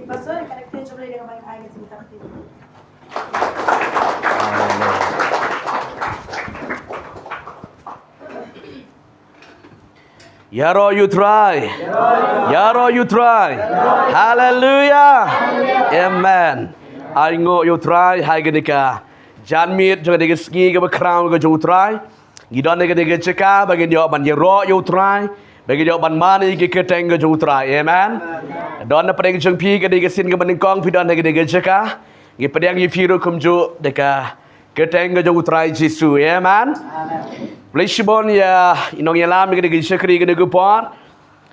Pastor, connected to radio ng ay kasi takti. Yaro you try. Yaro you try. Hallelujah. Amen. Aingo you try hai genika. Janmit jangan digeski ke crown ke you try. Gidon ke digeceka bagi dia ban yaro you try. Bagi dia ban mani ke keteng ke you try. Amen. Don na pedeng jeng pi ke digesin ke beningkong pi don ke digeceka. Gi pedeng yi firu kumju deka keteng ke you try Jesu. Amen. Blessibon ya inong yalam ke digecekri ke digupor.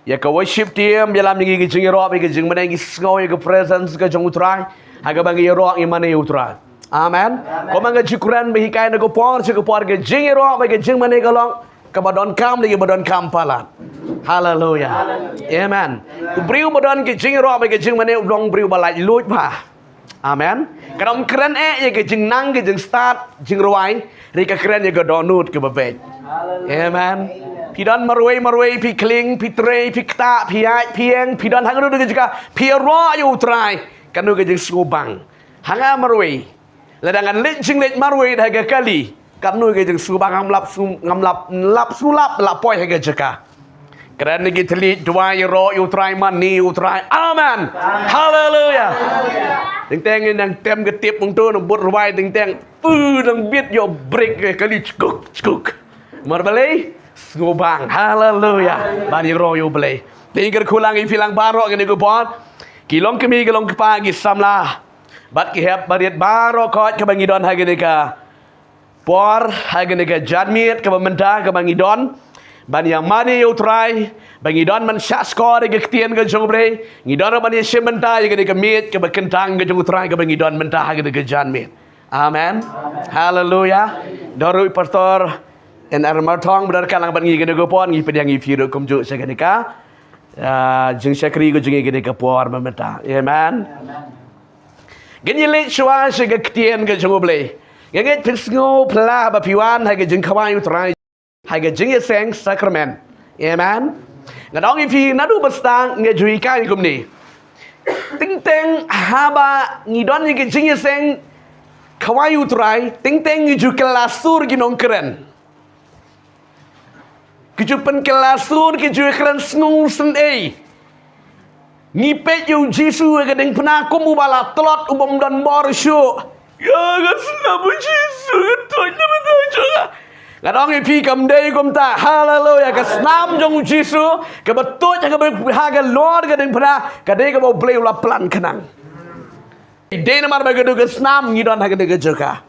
Ya ke worship team yalam ke jeng yaro ke jeng beneng isngau ke presence ke you try. Haga bagi yaro imane you try. Amen. Kau mangga syukuran berhikai nak por ke jing ro bagi jing mana kalau kabadon kam lagi badon kam pala. Hallelujah. Amen. Ubriu badon ke jing ro bagi jing mana udong briu balai luit pa. Amen. Kadang keren ya ke jing nang ke jing start jing ruai rika keren ya ke donut ke bebek. Amen. Pidon marway pi kling pi tray pi kta pi ai pieng pidon hangu ke juga pi ro you try kanu ke jing subang. Hanga marway Ladangan lek jing lek marway dah kali. Kanu ke jeng subang ngamlap sulap lapoi haga jeka. Kerana kita telit dua ro you try money you try. Amen. Hallelujah. Teng yang tem getip untuk nombor ruai teng dang bit yo break kali cukuk. Marbelai subang. Hallelujah. Bani ro you belai. Tinggal kulang ifilang barok ke negupon. Kilong kemi kilong kepagi samlah. Bat kihap bariat baro kot ke bangidon hagenika. Por hagenika jadmit ke pementah ke bangidon. Ban yang mani you try. Bangidon man syak skor ke ketien ke jongbre. Ngidon ban yang sementah hagenika mit ke bekentang ke jong try ke bangidon mentah hagenika jadmit. Amen. Hallelujah. Dorui pastor en armar thong berdarkan lang ban ngi ke pon ngi pedang ngi firu kumju hagenika. Jeng syakri ke jeng hagenika por mentah. Amen. Ganyan lek shwa shiga ktien ga jungoble. Ganyan pisngo pla ba piwan ha ga jing kawai utrai. Ha ga jing yeseng sacrament. Amen. Ngadong ifi nadu bastang nga jui kai kumni. Ting teng haba ngidon ga jing yeseng kawai utrai. Ting teng ju kelasur ginong keren. Kejupan kelasur keju keren snung sen Ngipet yu Jisu ke deng penakum ubala telot ubom dan borsyo. Ya kasnamu Jisu ketanya betul juga. Kadang ipi kam dei kom ta haleluya kasnam jong Jisu ke betul ke berhaga Lord ke deng pena ke dei ke bau play ula plan kenang. Dei namar bagi du kasnam ngidon haga de joka.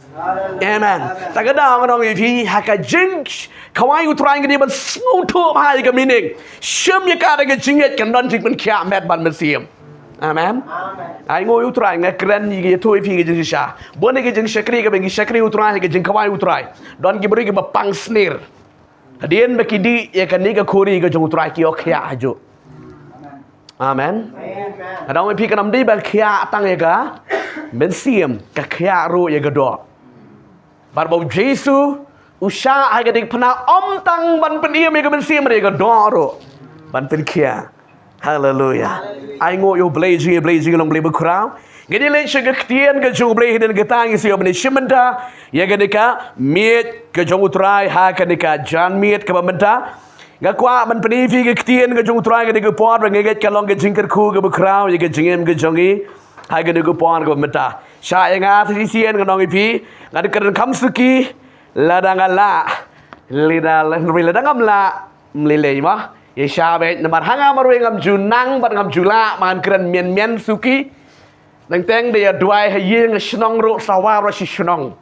Amen. Tak ada orang ipi haka jing kawai utrai ke dia ban smutu hai ke mining. Syam ya ka ke jinget kan don jing ban kiamat ban mesiam. Amen. Ai ngoi utrai ngai keren ni ke tu ipi ke jing sha. Bon ke jing syakri ke bengi syakri utrai ke jing kawai utrai. Don ke beri ke bapang snir. Hadien bakidi ya kan ni ke khori ke jing utrai ki okya ajo. Amen. Ada orang ipi ke nam di ban kia tang ya ka. Mesiam ke kia ru ya gedor. Barbau Jesu usah haga dik pena om tang ban peniam ya kebensi mereka doro ban penkia. Hallelujah. Ai ngo yo blazing long blay berkurang. Gedi le syega ketien ke jong blay dan getang isi yo bani shimenda ya gedika miet ke jong utrai ha kedika jan miet ke pementa. Gakwa ban penifi ke ketien ke jong utrai ke por ngeget kalong ke jingker ku ke berkurang ya ke jingem ke jongi ha ke por ke pementa. Sya yang atisien ke nong ipi ngad keren kamsuki ladangala ladangam la mlile mah ye syabe namar hanga marwe ngam junang bat ngam jula man keren mien suki nang teng dia duai hayeng snong ro sawa ro si snong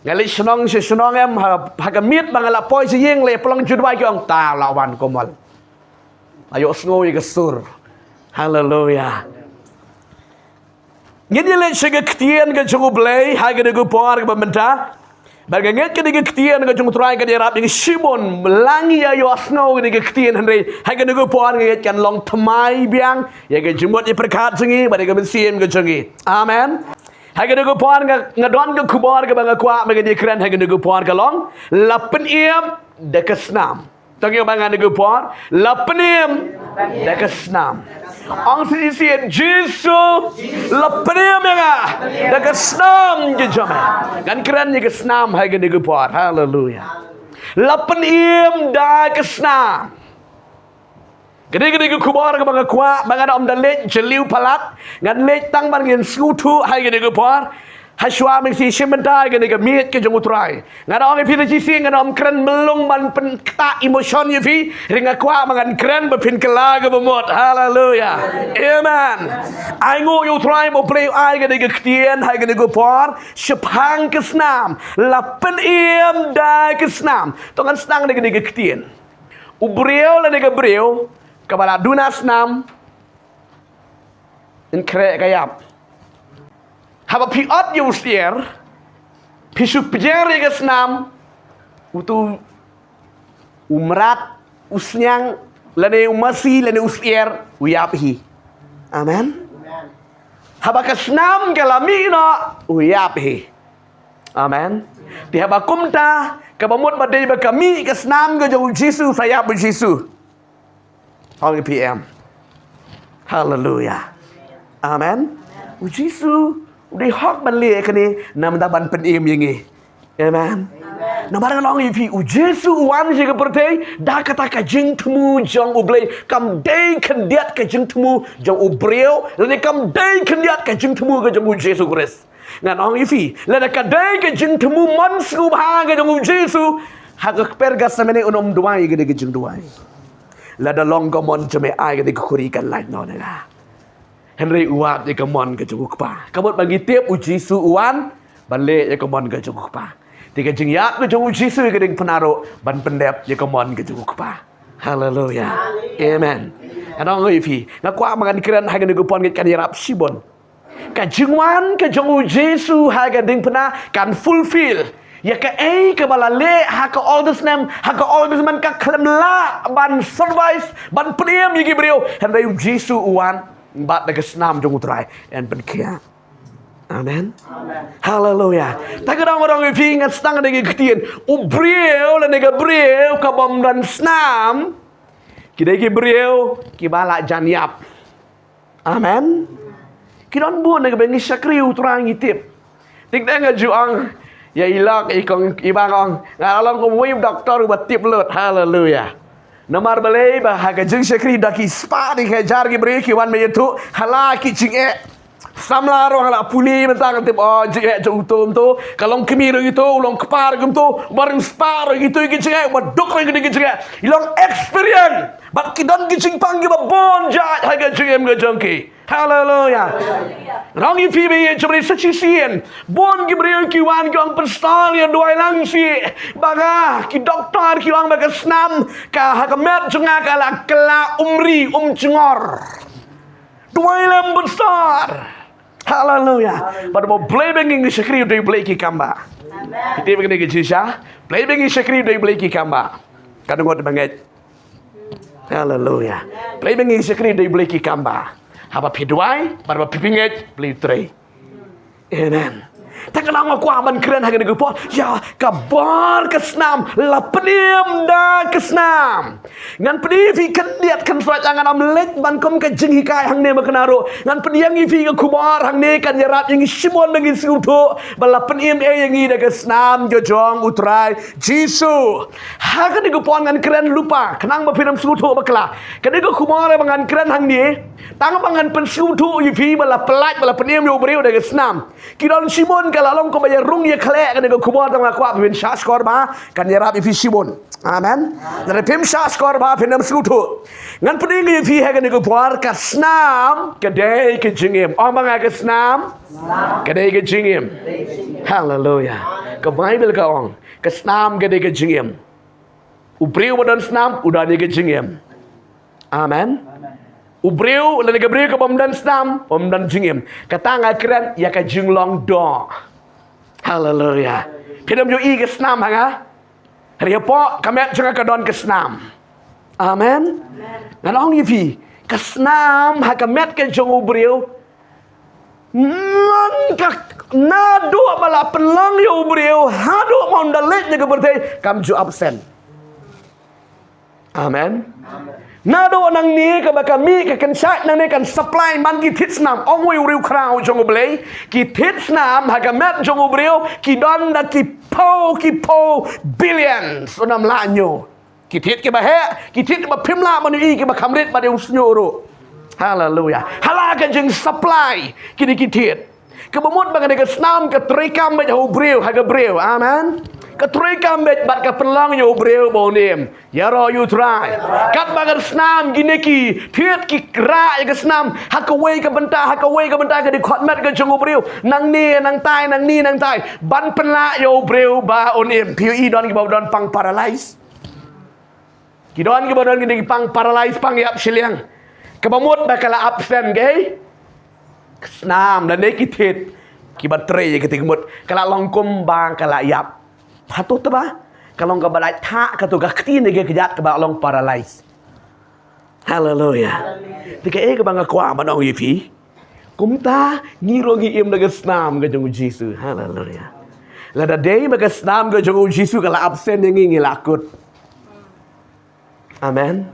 ngali snong si snong em hagamit bangala poi si yeng le pelong judwai ki ong ta lawan komal ayo snoi ke sur. Hallelujah. Ngene le syega ketien ke jong blay ha ke de por ke pementa. Baganget ke de ketien ke jong trai ke rap ding Simon melangi ya yo snow ke de ketien henry ha ke de por ke kan long tmai biang ya ke jumot i perkat sengi bade ke besiem ke jongi. Amen. Ha ke de por ngadon ke kubor ke banga kwa me ke de kren ha ke de por ke long lapen iem de kesnam. Tengok bangan de por lapen iem de kesnam. Ang sisien Jesus lapniam nga. Dagasnam jejama. Gan keren ni gasnam hai gani gupar. Hallelujah. Lapniam da gasnam. Gede-gede ke kubar ke banga kuat, banga om dalet jeliu palat, ngan let tang ban ngin skutu hai gede ke par. Haswa meng si sementai gede ke miet ke jong utrai. Ngan om e pina si ngan om kren melung ban pen ta emotion ye fi, ringa kuat mangan kren bepin kela ke bemot. Hallelujah. Amen. Ai ngo yu utrai mo play ai gede ke ktien hai gede ke par, sepang ke snam, lapen iem da ke snam. Tongan snang gede ke ktien. Ubrieu la nega brieu kabala dunas nam in krek kayap haba piot yusier pisu pjeri gasnam utu umrat usnyang lane umasi lane usier uyaphi amen haba kasnam galamina uyaphi amen di haba kumta kabamut badai bakami kasnam ga jauh Yesus saya berjesu All PM. Hallelujah. Amen. Yesus udah hak balik kini nam daban penim yang ini. Amen. Nampak long ipi Yesus wan juga bertei dah kata kajing temu jang ublay kam day kendiat kajing temu jang ubreo lalu kam day kendiat kajing temu ke jang Yesus Kristus. Ngan orang ifi lalu kadai kajing temu mansku bahang ke jang Yesus hak pergas semene unom duai ke kajing duai. Lada long gamon jeme ai ke dikurikan lain nona. Henry uat je gamon ke jenguk pa. Kamut bagi tiap uji su uan balik je gamon ke jenguk pa. Tiga jengyat ke jenguk Yesus ke ding penaro ban pendep je gamon ke jenguk pa. Hallelujah. Amen. Anong ngifi ngakwa mangan kiran ha ke gupon ke kan yarap sibon. Ka jengwan ke jenguk Yesus ha ke ding pena kan fulfill ya ke ke balale ha ke all this name ha ke all this man ka klemla ban survive ban priem yigi brio henry Yesus uan bat de snam jong utrai en ben kia amen hallelujah ta ka dang orang pi ngat stang de gtien u brio le ne brio ka bom dan snam ki brio ki bala janiap amen ki don bu ne ben sakri utrang itip tik dang juang ya ilak ikong ibangong ngalam ko muim doktor batip lut hallelujah namar balai bahaga jeng sekri daki spa di kejar ki beri ki wan me tu hala ki jing samla ro hala puli mentang tip oh jing jong tum tu kalong kemi ro gitu long kepar gum tu bareng spa ro gitu ki jing baduk ro ki jing ilong experience bat ki don ki jing panggi ba bon ja haga jing em ga jongki hallelujah rong i pibe jomri sachisien bon gibril ki wan ki ang pestal ya dua langsi baga ki doktor ki ang baga snam ka hakamet junga kala kala umri jengor dua lam besar hallelujah pada mo play banging sekri do play ki kamba kita begini ke jisha play banging sekri do play ki kamba kadang ngot banget hallelujah play banging sekri do play ki kamba haba piduai, pada pipinget, beli tray. Amen. Tak kenal aku aman keren hagen gupo. Ya kabar kesnam, lapenim da kesnam. Ngan pedi fi kendiat kan surat angan amlet ban kom ke jeng hikai hang ne makenaro. Ngan pedi yang fi ke kubar hang ne kan yarat yang simon bagi suto. Balapenim yang da kesnam jojong utrai Jisu. Hagen gupo ngan keren lupa. Kenang bapinam suto bakla. Kene kubar bangan keren hang ne. Tang bangan pensuto fi bala pelat bala penim yo breu da kesnam. Kidon simon kalau ko bayar rung ye khle kan ko kubar tang akwa bin shas korba kan yarab ifi sibon amen dari pim shas korba pinam sutu ngan peding ye fi ha kan ko par kasnam kedai ke jingim omang ke snam kedai ke jingim hallelujah ke bible ka ong ke snam kedai ke jingim ubriu modan snam udah ni ke jingim amen ubriu le ke briu ke bomdan snam bomdan jingim kata ngakran ya ka jinglong do hallelujah. Pinam yo i ke snam hanga. Hari po kamet jangan kadon ke snam. Amen. Nganong yifi ke snam ha kamet ke jong ubriu. Man ka na do bala penlang yo ubriu. Ha do mondalet ne ke bertai kam ju absen. Amen. Nado nang ni ka baka mi ka kan sat nang ni kan supply man ki thit snam ong wi riu krau jong blei ki thit snam ha ka met jong breu ki don da ki po billions onam la nyo ki thit ke ba he ki thit ba phim la man i ke ba khamrit ba de usnyo ro hallelujah hala ka jeng supply ki ni ki thit ka ba mot ba ka de ka snam ka trikam ba ho breu ha ka breu amen ka trikam bet bat ka penlang yo breu bonim yaro you try kat bagar snam gineki thiet ki kra ka snam hakaway ka banta ka di khot met ka jong breu nang ni nang tai ban penla yo breu ba onim piu I don ki ba don pang paralyze ki don ki ba don ki pang paralyze pang yap shiliang ka bamut ba kala absent gay snam dan neki thiet ki ba tre ki tingmut kala longkum bang kala yap Hatu tu ba? Kalau engkau balai tak katu gakti ni kejat ke balong paralyze. Hallelujah. Tika ke bangga kuah manong yifi. Kumta ngirongi im naga snam ke jong Jisu. Hallelujah. Lada day maga snam ke jong Jisu kala absen ngi lakut. Amen.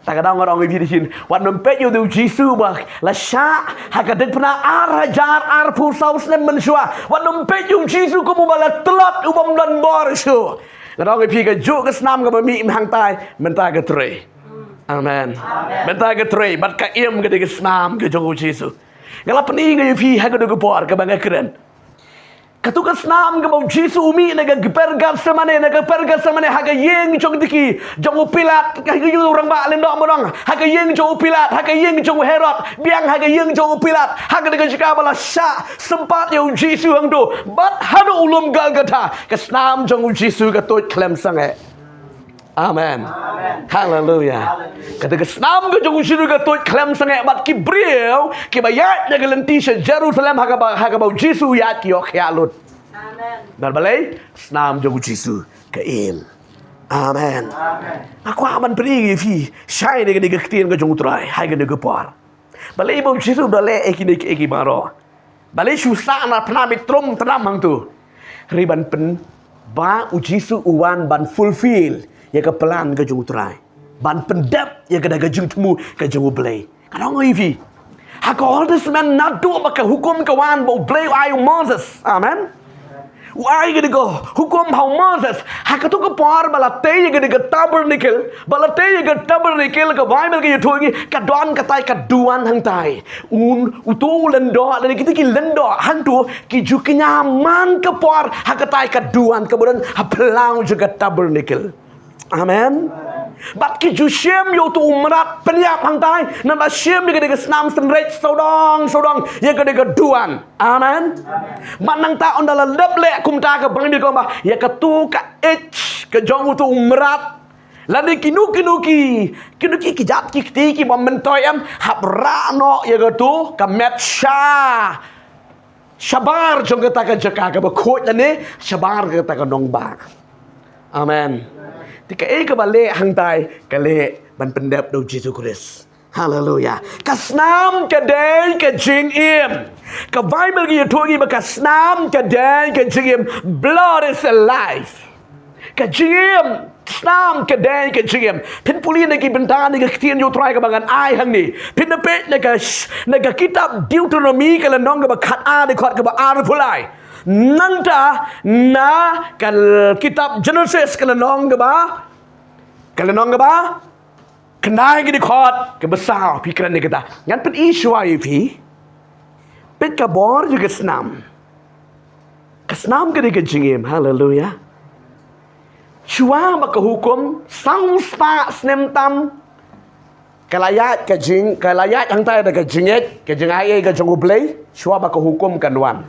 Tak ada orang yang bikin. Wan mempet you tu Jisu bah. La syak hakadet pernah arajar arpu saus nem mensua. Wan mempet you Jisu kamu bala telat ubam dan borsho. Orang yang bikin juk ke senam ke bami hang tai mentai ke tre. Amen. Mentai ke tre. Bat ka im ke de senam ke jong Jisu. Kalau pening ke pi hakadet ke por ke bangga keren. Katuka snam ke bau Jisu umi naga pergat semane haga yeng jong tiki jong Pilat ka yu orang ba lendok modong haga yeng jong Pilat haga yeng jong Herod biang haga yeng jong Pilat haga dengan jika bala sya sempat yo Jisu hang do bat hadu ulum Golgotha ke snam jong Jisu ka tot klem sange amen hallelujah kata ke snam ke jong Jisu ka tot klem sange bat ki breu ki bayat naga lenti se Jerusalem haga bau Jisu ya ki ok ya lut Balbalay, snam jong Jisu kail. Amen. Aku aman pergi fi. Syai dengan diketian ke jong utrai, hai ke dikepar. Balay bau Jisu balay eki maro. Balay susah na penamit trum tenam hang tu. Riban pen ba Jisu uwan ban fulfill ya ke pelan ke jong utrai. Ban pendap ya ke daga jong temu ke jong balay. Kadang ngai fi. Haka all this man nadu maka hukum kawan bau balay ayu Moses. Amen. Why gonna go? Hukum how Moses? Hakatu ke par balate ye gonna get tabernacle. Balate ye get tabernacle ke Bible ke yutugi ka don ka tai ka duan hang tai. Utu lendo dan kita ki lendo hang tu ki juki nyaman ke par hakatai ka duan kemudian hapelang juga tabernacle. Amen. Bat ki ju shem yo tu umrat penyap hang tai nan ba shem ye ke snam senret sodong ye ke duan. Amen. Bat nang ta on dalam leble kum ta ke bang di ko ba ye ke tu ka h ke jong tu umrat lani kinuki ki jat ki bom mentoy am habra no ye ke tu ka met sha shabar jong ke ta ke jaka ke ba khot lani shabar ke ta ke nong ba. Amen. Tika ke balik hang tai kale ban pendap do Jesus Christ. Hallelujah. Kasnam ke day ke jing im. Ke Bible ke yutugi ba kasnam ke day ke jing im. Blood is alive. Ke jing im. Snam ke day ke jing im. Pin puli ne ki bentan ne ke tien yu try ke bangan ai hang ni. Pin ne pet ne ke kitab Deuteronomy ke lenong ke ba khat a de khot ke ba ar pulai. Nanta na kal kitab Genesis kelenong ke ba kenai ke dikhot ke besar pikiran ni kita ngan pen isu ai pi pet ka bor juga senam ke de jingim hallelujah chua ba ka hukum sang spa snem tam kalayat ke jing kalayat hang tai de ke jinget ke jingai ke jongu play chua ba ka hukum kan wan.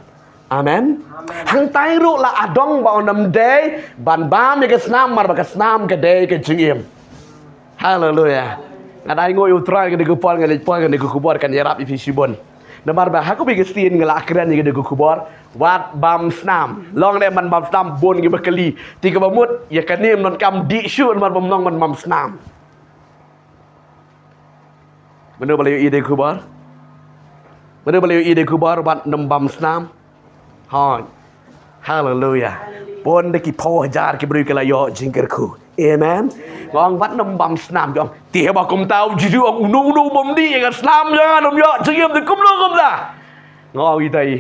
Amen. Hang tai ru la adong ba onam day ban bam ye ke snam mar ba ke snam ke day ke jingim. Hallelujah. Ngadai ngoi utrai ke de kupor ke de kupor kan yarap ifi sibon. Namar ba haku bi ke stin ngala akran ye ke de kupor wat bam snam. Long de man bam snam bon ke bakali. Tiga bamut ye kanim non kam di shu mar bam nong man bam snam. Benar balik ide kupor. Benar balik ide kupor bat nam bam snam. Hon. Hallelujah. Pon de ki po hajar ki beri kala yo jingker ku. Amen. Ngon vắt nằm bầm snam cho ông. Tía bà cùng tao chỉ ông nu bầm đi cái snam ra nằm yo. Chứ em thì cũng nó không ra. Ngon như thế.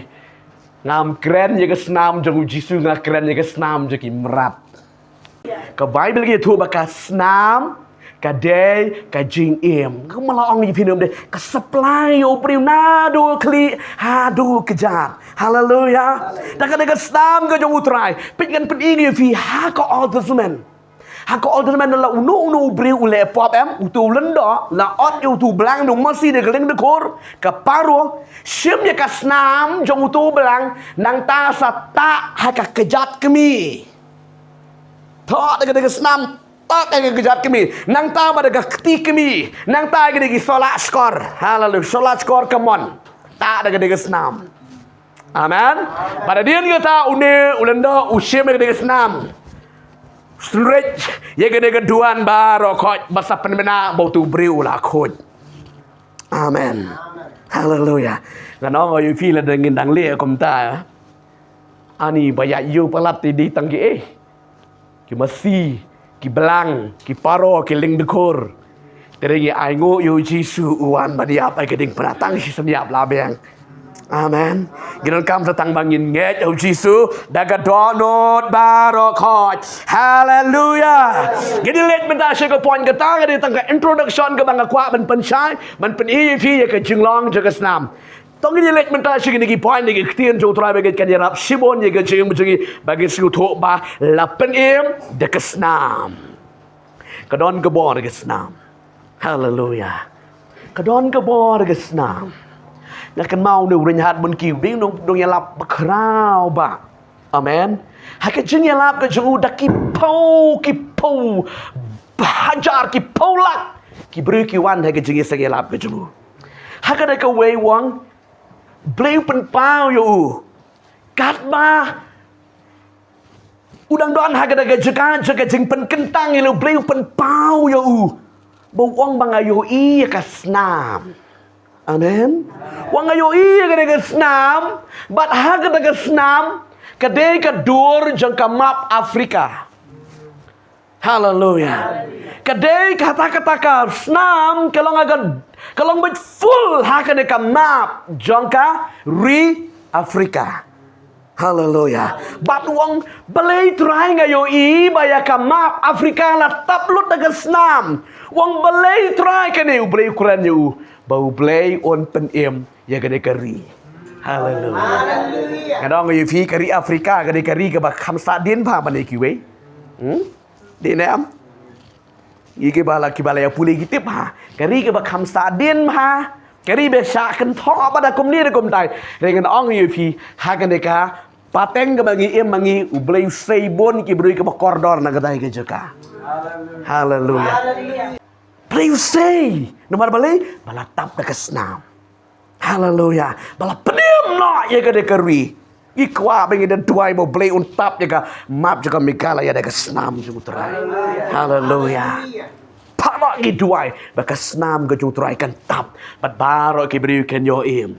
Ngam keren như cái snam cho Giêsu ngam keren như cái snam cho kim rat. Cái Bible kia thua bà cả snam. Cái day cái jing em. Không mà lo ông như phim đây. Cái supply ô priu na do kli ha do kejar. Hallelujah. Dan cái snam cái trong utrai. Pit kan pit ini fi ha ko Old Testament. Hak Old Testament là unu beriu ule pop em utu lendo la ot utu belang no masih de geleng de kor ka paro sim ya ka snam jong utu belang nang ta sa ta ha ka kejat kemi tho de ke snam ta ka kejat kemi nang ta ba de ka kti kemi nang ta ge de solat skor hallelujah solat skor come on ta de ke snam amen pada dia ni ta une ulendo usim de ke snam stretch ye ke keduan baro khoj basa penmena bau tu briu la khoj amen hallelujah ngano ngoy phi la ngin dang le kom ta ani baya yu palat di tangki ki masi ki belang ki paro ki ling dekor teregi ai ngo yu Giêsu uan badia pai ke ding penatang si semiap la beng amen ginon kam satang bangin nge yu Giêsu daga donot baro khoj hallelujah gidi let benda syaka point kata ke tang introduction ke bang kwa ban penchai ban pen phi ke jinglong je ke snam tong gidi let benda syaka ni point niktien jo trai bagi kan yarap sibon ye ke jing bagi bagi siu tho ba la pen de ke snam kadon ke bor ke snam hallelujah kadon ke bor ke snam nak kan mau nu renyhat bun kiu ding dong yalap bakrau ba amen hak jing yalap ke jung dak ki pau hajar ki paulak ki bru ki wan hak jing yalap ke jung hak ada ke wei wang bleu pen pau yo kat ba udang don hak ada ke jeka jing pen kentang yo bleu pen pau yo bo wang bangayo I ka snam amen. Wang ayo iya ke snam, bat ha ke snam, kedai ke dur jangka map Afrika. Hallelujah. Kedai kata-kata ke snam kalau bet full ha ke map jangka Afrika. Hallelujah. Bat wang belai try ngayo I baya ke map Afrika la taplut ke snam. Wang belai try ke ni belai Quran you. Bau play on pen ya gede kari. Hallelujah. Kadang you fi kari Afrika gede kari ke bak khamsa din pha bane ki we. Din am. Yi ke bala ki bala ya puli ki tip ha. Kari ke bak khamsa din pha. Kari be sha kan tho pada kum ni de kum tai. Rengan ong you fi ha gede ka pateng ke bagi mangi u blay seibon ki brui ke bak kordor na gadai ke jeka. Hallelujah. Play say, nomor balai balatap dekat senam. Hallelujah. Balap penim nak ya ke dekeri. Ikwa bengi dan tuai mau play untap ya ke map juga mikala ya dekat senam jungutrai. Hallelujah. Pak nak gi tuai dekat senam ke jungutrai kan tap. Bat baro ki beri ken yo im.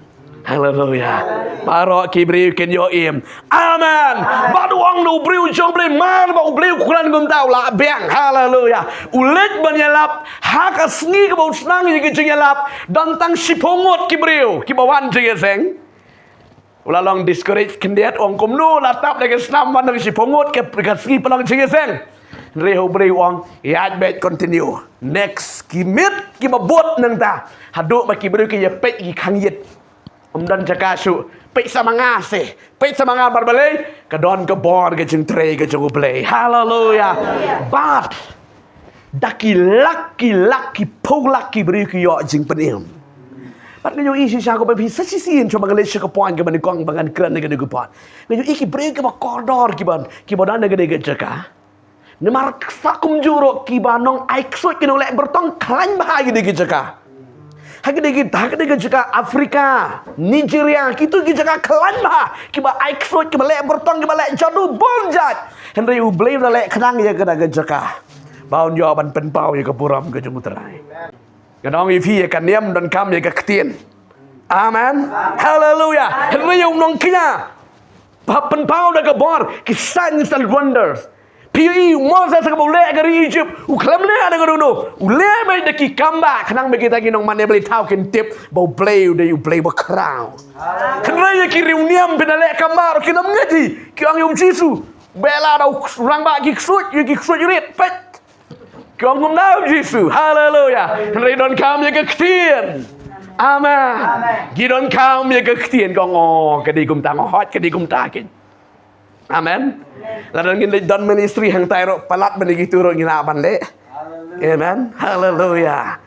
Hallelujah. Baro ki beri ken yo im. Amen. Badu ang nu beri jong beri man ba beri ukuran gum tau la beng. Hallelujah. Ulet banyalap hak asngi ke bau senang ye ke jengalap dan tang sipongot ki beri ki bawan je seng. Ulalong discourage kendiat ong komno latap de ke snam wan ke sipongot ke sngi pelang je seng. Reho beri wang yat bet continue. Next ki mit ki mabot nang ta. Haduk ba ki beri ki ye pek ki khang yit. Dan jaka su pek samanga se pek samanga barbalai kadon ke bor ke jeng tre ke jeng play hallelujah but daki laki polaki beri ke yo jeng penim but nyo isi sha ko be sa si sin cho mangale sha ko point ke ban kong bangan kran ne ke pot nyo iki beri ke ba kordor ki bodan ne ke jaka ne mar sakum juro ki banong ai ksot ke no lek bertong klan bahaya de ke jaka Hak juga Afrika, Nigeria, kita juga kelan bah. Kita aikso, kita lek bertong, kita lek jadu bonjat. Henry ublay dah lek kenang ya kita juga. Baun jawaban penpau ya ke puram ke jemutrai. Kadang ifi ya kan niam dan kam ya ke ketien. Amen. Hallelujah. Henry nong kina. Penpau dah ke bor, signs and wonders. Pi Moses ka boleh ke Egypt. Uklam le ada gono. Ule mai de ki kamba kanang me kita ginong mane beli tau kin tip bau play de you play ba crown. Kanra ye ki reuniam benale kamar kinam ngaji. Ki ang yum Jisu. Bela dau rang ba ki ksut rit pet. Ki ang ngau Jisu. Hallelujah. Kanra don kam ye ke ktien. Amen. Gidon kam ye ke ktien ko ngo ke di kum tang hot ke di kum takin. Amen. Lalu ngin don ministry hang tairo palat benigi turun ngina bande. Amen. Hallelujah.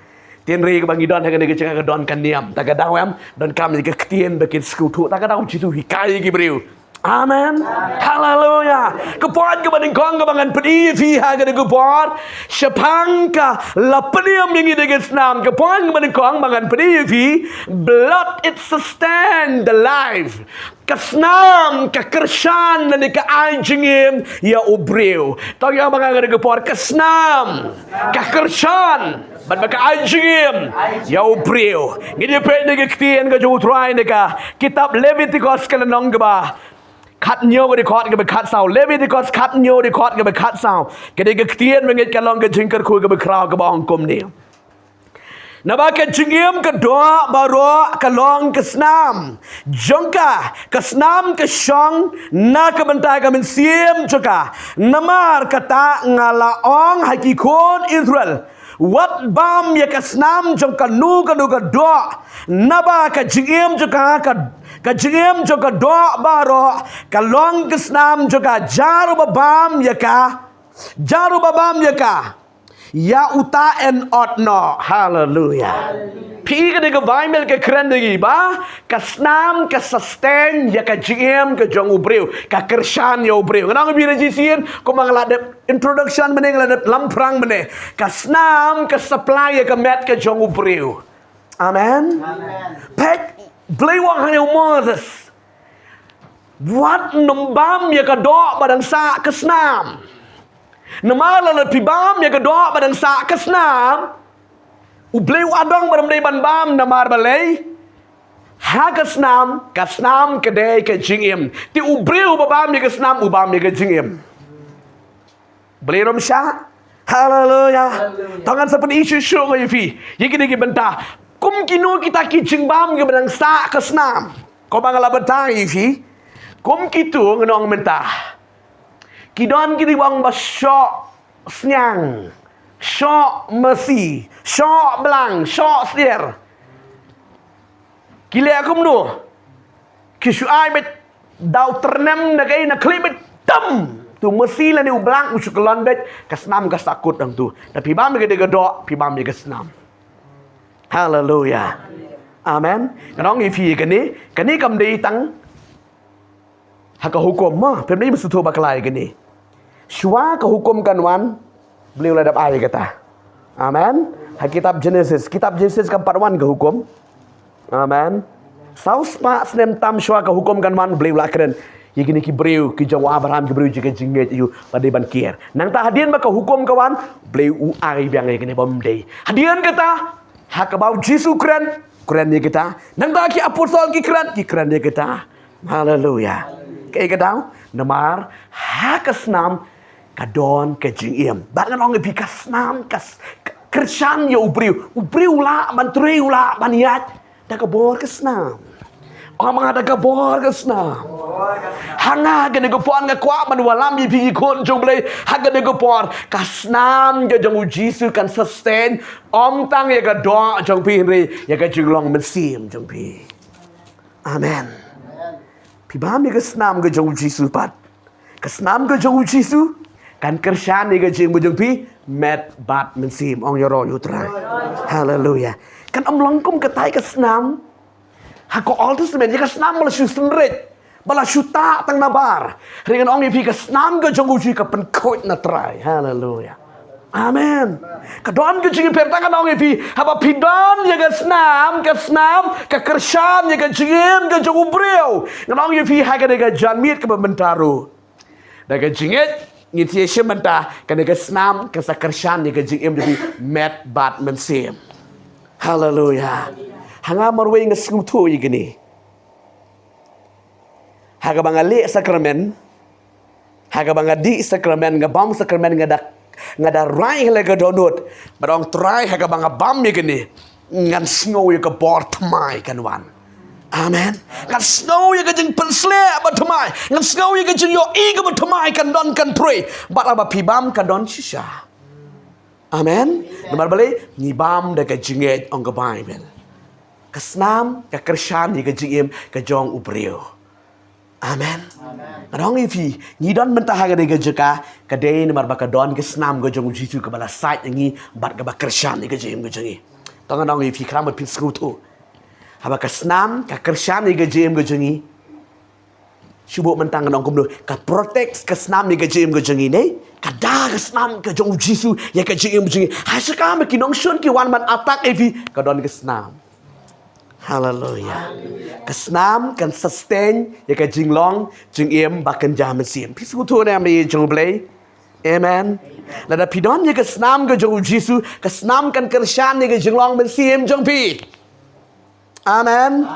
Tien ri bang don hang ngi cenga don kan niam. Taga dawam don kam ke ktien bekin skutu. Taga daw Jisu hikai gi briu. Amen. Hallelujah. Kepuan ke banding kong ke bangan pedi fi ha ke kepor. Sepangka lapeniam yang ide ke senam. Kepuan ke banding kong bangan pedi fi blood it sustain the life. Kesnam, kekersan dan keanjingim ya ubriu. Tahu yang bangan ke kepor kesnam, kekersan ban keanjingim ya ubriu. Ngide pe de ketien ke jutrai neka kitab Leviticus ke nong ke ba. Cut nyo ke kod ke kat sao Leviticus cut nyo ke kod ke kat sao ke de ketien mengit kalong ke jingker ku ke krau ke bang kom ni. Naba ke jingim ke doa baro kalong ke snam. Jongka ke snam ke syong na ke bentai ke mensim joka. Namar kata ngalaong hakikon Israel. Wat bam ya ke snam jongka nu ke doa. Naba ke jingim joka ke jingim joka doa baro kalong ke snam joka jaru babam ya ka. Ya uta en otno. Hallelujah. Pi ke de Bible ke keren lagi ba? Kasnam ke sustain ya ke GM ke jong ubriu, ke kersan ya ubriu. Kenang bi rejisin ko mangla de introduction meneng la de lamprang meneh. Kasnam ke supply ya ke met ke jong ubriu. Amen. Pek beli wang hayo Moses. Wat nombam ya ke do badang sa kesnam. Namala le pibam ya kedua badang sa kesnam. Ubleu adong badam dei ban bam namar balei. Ha kesnam kedai ke jingim. Ti ubreu babam ya kesnam ubam ya ke jingim. Beli rom sya. Hallelujah. Tangan seperti isu syuk ngai fi. Yiki diki bentah. Kum kinu kita ki jingbam ke badang sa kesnam. Ko bangala bentah fi. Kum kitu ngenong mentah. Kidon kiri wang basyok senyang, syok mesi, syok belang, syok setir. Kile aku menu. Kisuai bet dau ternem nagai nak klip tam. Tu mesi lah ni ublang usuk kelon bet kesnam kas takut dang tu. Tapi bam ke gedok, pi bam ke senam. Hallelujah. Amen. Kanong ifi kani kam dei tang haka hukum mah, pemni besutu bakalai kani. Syua ke hukum kanwan beliau ladap ayat kata. Amen. Kitab Genesis ke-41 ke hukum. Amen. Saus pak senem tam syua ke hukum kanwan beliau lakren. Yigini ki beliau ki jawa Abraham ki beliau jika jinget yu pada ban kier. Nang ta hadian maka hukum kawan beliau ai biang kini bomdei. Hadian kata hak bau Jisu keren ye kita. Nang ta ki apostol ki keren ye kita. Haleluya. Kayak kata namar hak senam kadon ke jingim. Bangan orang lebih kasnam kersan ya ubriu la mantri la maniat dah kebor kesnam. Orang mengada kebor kesnam. Hanga gede kebor ngakwa manwalam bi kon joblei haga de kebor kasnam je jong Jisu kan sustain om tang ya ka do jong pi ri ya ka jinglong mensim jong pi. Amen. Pi bam ya kasnam ke jong Jisu pat. Kasnam ke jong Jisu kan kersan ni ke jing bujung pi met bat mensim ong yoro yutra. Hallelujah. Kan om langkum ketai kesnam. Hako Old Testament je kesnam malah syu senrit. Malah syu tak tang nabar. Ringan ong ifi kesnam ke jong uji ke penkot na try. Hallelujah. Amen. Kadon ke jing pertangan ong ifi haba pidon je kesnam ke kersan je ke jing ke jong ubreu. Ngan ong ifi ha ke janmit ke bentaru. Da ke jinget ngiti mentah kena ke senam ke sakersan ni ke jingim di met bat mensim. Hallelujah. Hanga marwe ngeskutu igini. Haga bangali sakramen Haga bangadi sakramen ngabam sakramen ngada rai lega donut. Barang try haga bangabam ya gini. Ngan snow ya ke bor tmai kan wan. Amen. Ngan snow ya ke jeng pensle ba tmai. Ngan snow ya ke jeng yo i ke ba tmai kan don kan pray. Bat aba pibam kan don shisha. Amen. Nomor balik ngibam da ke jenget ong ke Bible. Kesnam ke Krishan ya ke jengim ke jong ubriu. Amen. Kadang ifi ni don mentah ga de jeka kadai nomor ba don ke snam ke jong jisu ke bala site ngi bat ke ba Krishan ya ke jengim ke jengi. Tong nong ifi kram pin skutu. Haba ke snam ke Krishan ya ke jengim ke jengi. Syubuk mentang nong kumdo ka protect ke snam ya ke jengim ke jengi ne. Kada ke snam ke jong jisu ya ke jengim ke jengi. Hasaka me kinong shun ki wan man atak ifi ka don ke snam. Hallelujah. Kesnam kan sustain ya ka jinglong jingim bakan jamesim. Pisu tu ne amri jonglei. Amen. Lada pidon ya kesnam ke jong Jisu, kesnam kan kershan ya ka jinglong mesim jong pi. Amen.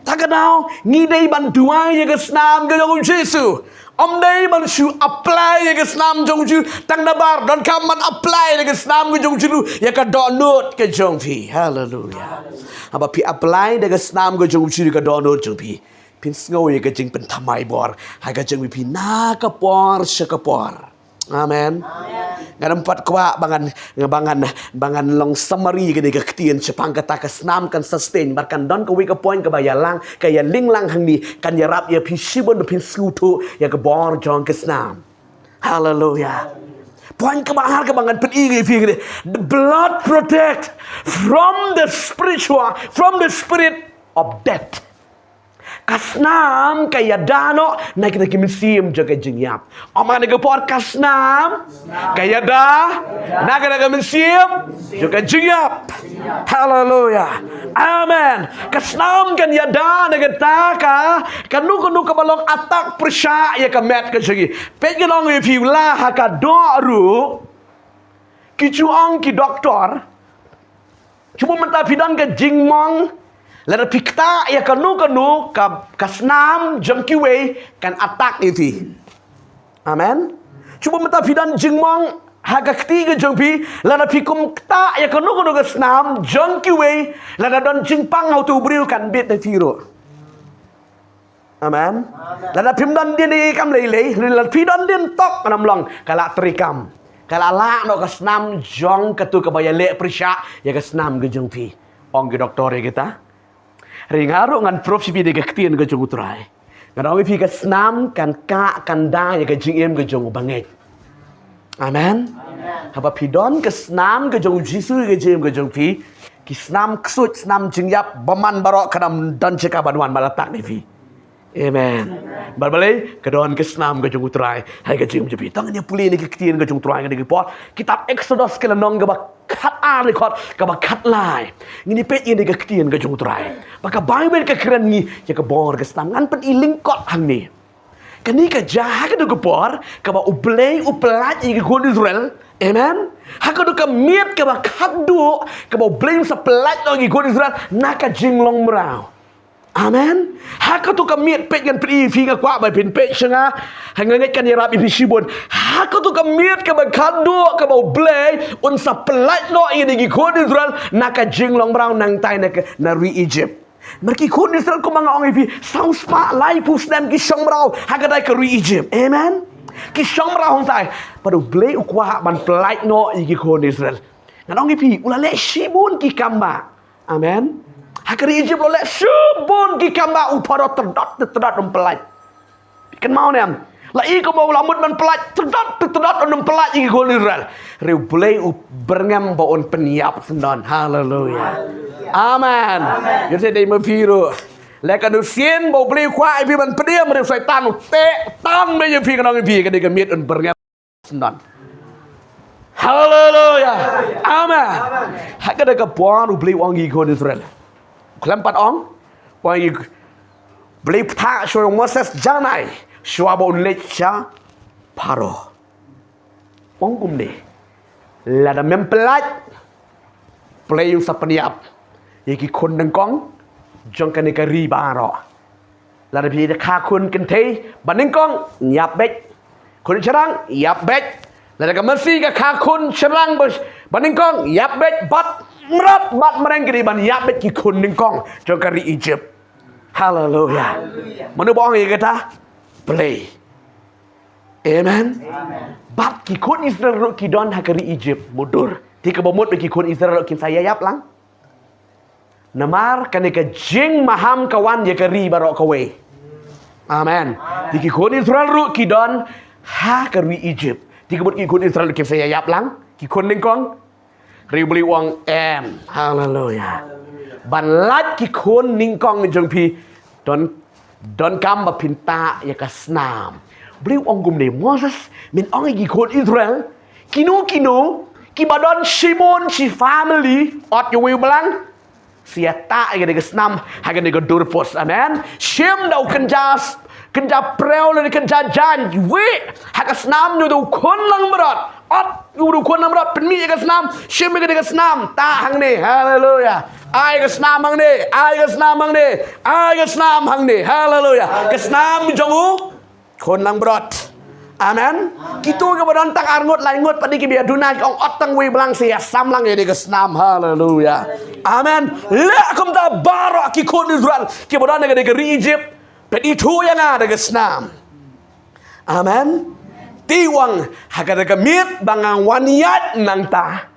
Takanau ngidei ban dua ya kesnam ke jong Jisu. Om đây man shu apply ya kesnam jong ju tang dabar don kam man apply ya kesnam ke jong ju ya ka donut ke jong pi. Hallelujah. Aba pi apply da kesnam ke jong ju ka donut jong pi. Pin sngo ya ka jing pen thamai bor. Ha ka jong pi na ka por sha ka por. Amen. Ngam pat kwa bangan long summary ke de ketien sepang kata kesnam kan sustain barkan don ka we ka point ka bayalang ka ya linglang hang ni kan ya rap ya pi shibon pin skutu ya ka bor jong kesnam. Hallelujah. Point ka bahar ka bangan pet igi fi the blood protect from the spirit of death. Kasnam kaya dano na kita kimisim jaga jengyap. Oma naga por kasnam kaya da na kita kimisim jaga jengyap. Hallelujah. Amen. Kasnam kan ya da naga taka kanu ka balong atak persya ya kamet ka jegi. Pek nong if you la haka doru kicuang ki doktor cuma mentapidan ke jingmong Lada pikta ya kanu kasnam jengkiwe kan atak itu. Amen. Cuba mata pidan jengmong haga ketiga jengpi lada pikum kta ya kanu kasnam jengkiwe lada don jengpang hau tu beriu kan bit de tiro. Amen. Lada pimdan dia ni kam lei lada pidan dia tok kanam long kala trikam. Kala la no kasnam jong katu kabaya le prisya ya kasnam ke jengpi. Ong ke doktor ya kita. Ringaru ngan prof si de ketien ke jong utrai. Ngan wi ka snam kan ka kan da ya ke jingem ke jong banget. Amen. Haba pidon ke snam ke jong Jisu ke jingem ke jong pi. Ki snam ksut snam jingyap baman barok kadam dan ceka banwan malatak ni fi. Amen. Balbalai kedon ke snam ke jong utrai. Hai ke jingem jepi. Tang ni puli ni ke ketien ke jong utrai ke pot. Kitab Exodus ke nong ke kat rekod ka kat lai ngini pet ini ke ketien ke jong utrai maka Bible ke keren ni ya ke bor ke stam ngan pen iling kot hang ni kani ka jaha ke do bor ka ba ublei uplat i ke kon Israel amen ha ka do ka miet ka ba kat du ka ba ublei sa plat lo i kon Israel na ka jinglong mrao amen ha ka to ka miet pet ngan pri fi ka kwa ba pin pet sanga hanganget kan yarap i sibon ha ka to ka miet ka ba kat du ka ba ublei un sa plat lo i di kon Israel na ka jinglong mrao nang tai na ri Egypt Merki kon Israel ko mga ong ipi saus pa lai pus dan kisong mrao hagadai ka ri Egypt amen kisong mrao hong tai padu blei ukwa ban plait no i kon Israel nganong ipi ulale sibun ki kamba amen hakari Egypt lo le sibun ki kamba uparo terdot pelait kan mau nem la i ko mau lamut man pelait terdot pelait i kon Israel reu blei berngam baon peniap sendon haleluya amen jadi dei mafiru leka du sien bo blei kwa i man pediam reu setan te tan me fi kan pi kan de miet un berngam sendon haleluya amen hakada ka puan blei wang i kon Israel kelempat ong wang beli peta show Moses janai shwabo lecha paro wang kumde lada mempelat play yung sa paniap yaki kon ng kong jong kanika ribaro lada pi ka kun kentei baning kong nyap bek Kun cerang yap bet. Lada ka mesti ka kun cerang ban ningkong yap bet bat merat bat mereng kiri ban yap bet ki kun ningkong jo kari Egypt. Hallelujah. Mana bohong ya kata? Play. Amen. Bat ki kun Israel ro ki don hakari Egypt mudur. Ti ka bomot ki kun Israel ro kin saya yap lang. Namar kanika jing maham kawan ya kari barok kawe. Amen. Ti ki kun Israel ro ki don hakari Egypt. Ti ka bot ki kun Israel kin saya yap lang. Ki kun ningkong ri beli uang em. Hallelujah. Ban lat ki kun ningkong jong pi Don kam pinta ya kasnam. Beliau onggum ni Moses min ong gi kon Israel. Kino ki badon Simon si family ot yo belang. Sia ta ya de kasnam haga de dur pos. Amen. Sim dau kenja preo le kenja jan we haga snam nu du kon lang berat. Ot du kon lang berat pen mi ya kasnam. Sim ga de kasnam ta hang ni. Hallelujah. Ai kesnam hang ni, ai kesnam hang ni, ai kesnam hang ni. Hallelujah. Kesnam jongu kon lang brot. Amen. Kitu ke badon tak arngot lain ngot padi ki biar dunai ong otang we belang sia sam lang ye kesnam. Hallelujah. Amen. Le kum ta barok ki kon Israel ki badon de ke Egypt. Pet itu yang ada kesnam. Amen. Tiwang hakada kemit bangang waniat nang ta.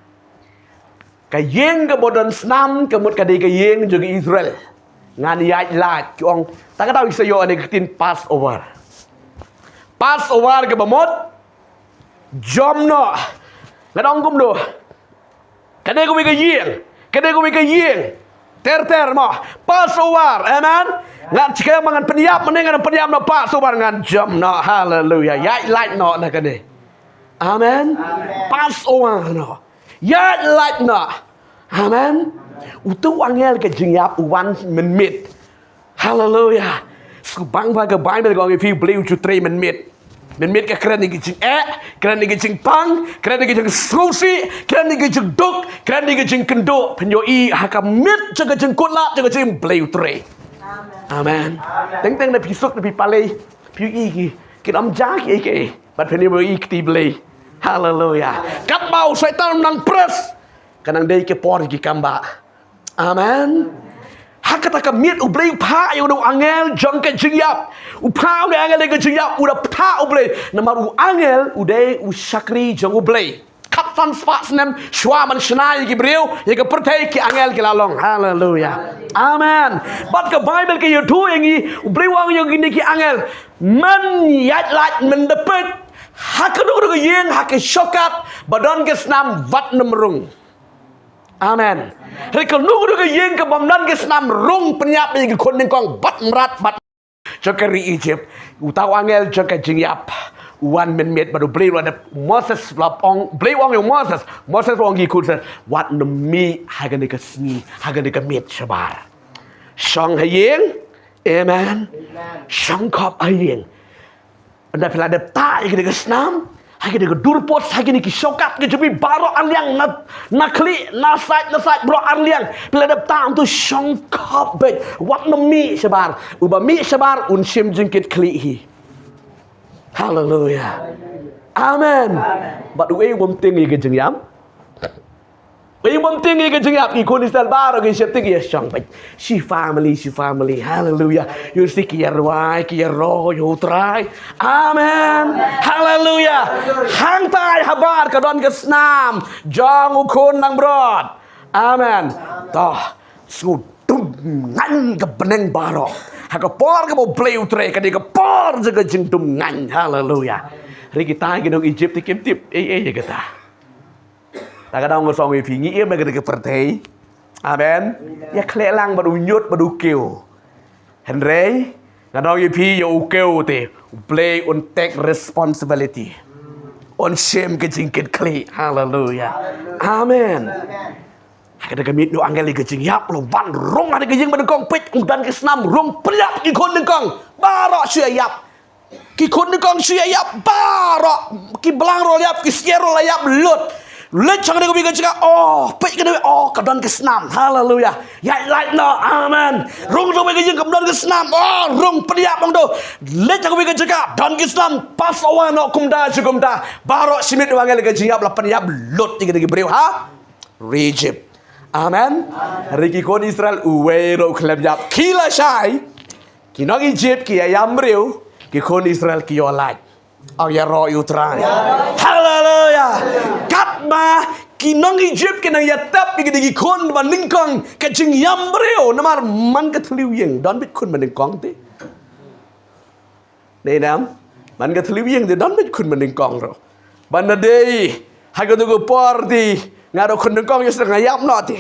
Kayeng ke bodon snam kemut kadai kayeng juga Israel. Ngan yat lat kiong. Tak tahu isayo ada ketin Passover. Passover ke bamot. Jomno. Ladong kum do. Kadai ku kayeng. Kadai ku kayeng. Ter mah. Passover. Amen. Ngan cika mangan peniap menengan peniap no Passover ngan jomno. Hallelujah. Yat lat no na kadai. Amen. Passover no. Yat lat na. Amen. Utu angel ke jingyap uwan menmit. Hallelujah. Subang ba ke Bible ko ngi beliau jutre menmit. Menmit ke keren ngi jing keren ngi jing pang, keren ngi jing susi, keren ngi jing duk, keren ngi jing kendo. Penyo i hakamit jaga jing kutla jaga jing beliau tre. Amen. Teng na pisuk na pipalay. Piu i ki kinam jak i ke. Bat penyo i kti beliau. Hallelujah. Kat bau syaitan nang pres. Kanang day ke por gi kamba. Amen. Hakata ka mit ublay pa yo do angel jong ke jingyap. Upa de angel ke jingyap uda pa ublay. Namar u angel uday u sakri jong ublay. Kaptan spatsnem shwa man shnai gi breu ye ke pertai ki angel ki lalong. Hallelujah. Amen. Bat ke Bible ke yo tu yangi ublay wang yo gini ki angel. Man yat lat men depet. Hakadu ke yeng hak syokat badan ke snam vat nemrung. Amen. Rekal nugu ke yeng ke bamdan ke snam rung penyap ni ke kon ningkong bat merat bat jokeri Egypt. Utau angel jokai jingyap. Wan menmet baru beli ada Moses lapong beli wang yang Moses wang ikut wat nemi hagan ke sni hagan ke met shabar. Shang hayeng. Amen. Shang kop hayeng. Anda pelada tak ke snam. Hagi de durpos hagi ni kisokat ke jebi baro arliang nakli nasait bro arliang peladap tam tu songkap bet wat nemi sabar uba mi sabar unsim jengkit klihi. Hallelujah. Amen. But we won't think ke jengyam. We won't think ke jengyam ki kon istal baro ke setik ya song bet. She family. Hallelujah. You see ki yarwai ki yaro you try. Amen. Hallelujah. Hang tai habar ka don ke snam jong ukun nang brod. Amen. Toh sudum ngan ke beneng baro. Haka por ke bo play utre ka di ke por jaga jingdum ngan. Hallelujah. Ri kita ginong Egypt tikim tip ya kita. Tak ada orang suami pingi ia mereka ke pertai. Amen. Ya kelelang baru nyut baru kêu. Henry, ngadong pi ya ukeu te. Play on take responsibility. On shame ke jingkit kli. Hallelujah. Amen. Ada kami do angel ke jing yap lo ban rong ada ke jing bedengkong pit dan ke senam rong priap ki kon dengkong. Barok sia yap. Ki kon dengkong sia yap barok. Ki belang ro yap ki siero la yap lut. Let jangan aku bikin cakap, oh, baik kena, oh, kedon ke senam, haleluya. Ya, like no, amen. Rung tu bikin kedon ke senam, oh, rung pediap bang tu. Let jangan bikin cakap, don ke senam, pas awan nak kumda, cukumda. Baru simit wangi lagi jiap, lapan jiap, lot tiga beriu, ha? Egypt, amen. Riki kon Israel, uwe ro klem jiap, kila syai, kinong Egypt kia yam beriu, ki kon Israel kia like. Ang yaro yutran. Hallelujah. Kat ma kinong Egypt kinang yatapigi kon ban lingkong ka jing yam breo namar man ka thliu yeng don bit kun man lingkong ti. Nei nam man ka thliu yeng de don bit kun man lingkong ro. Ban na dei ha ka tu ko por ti ngaro kun lingkong yus ngayap no ti.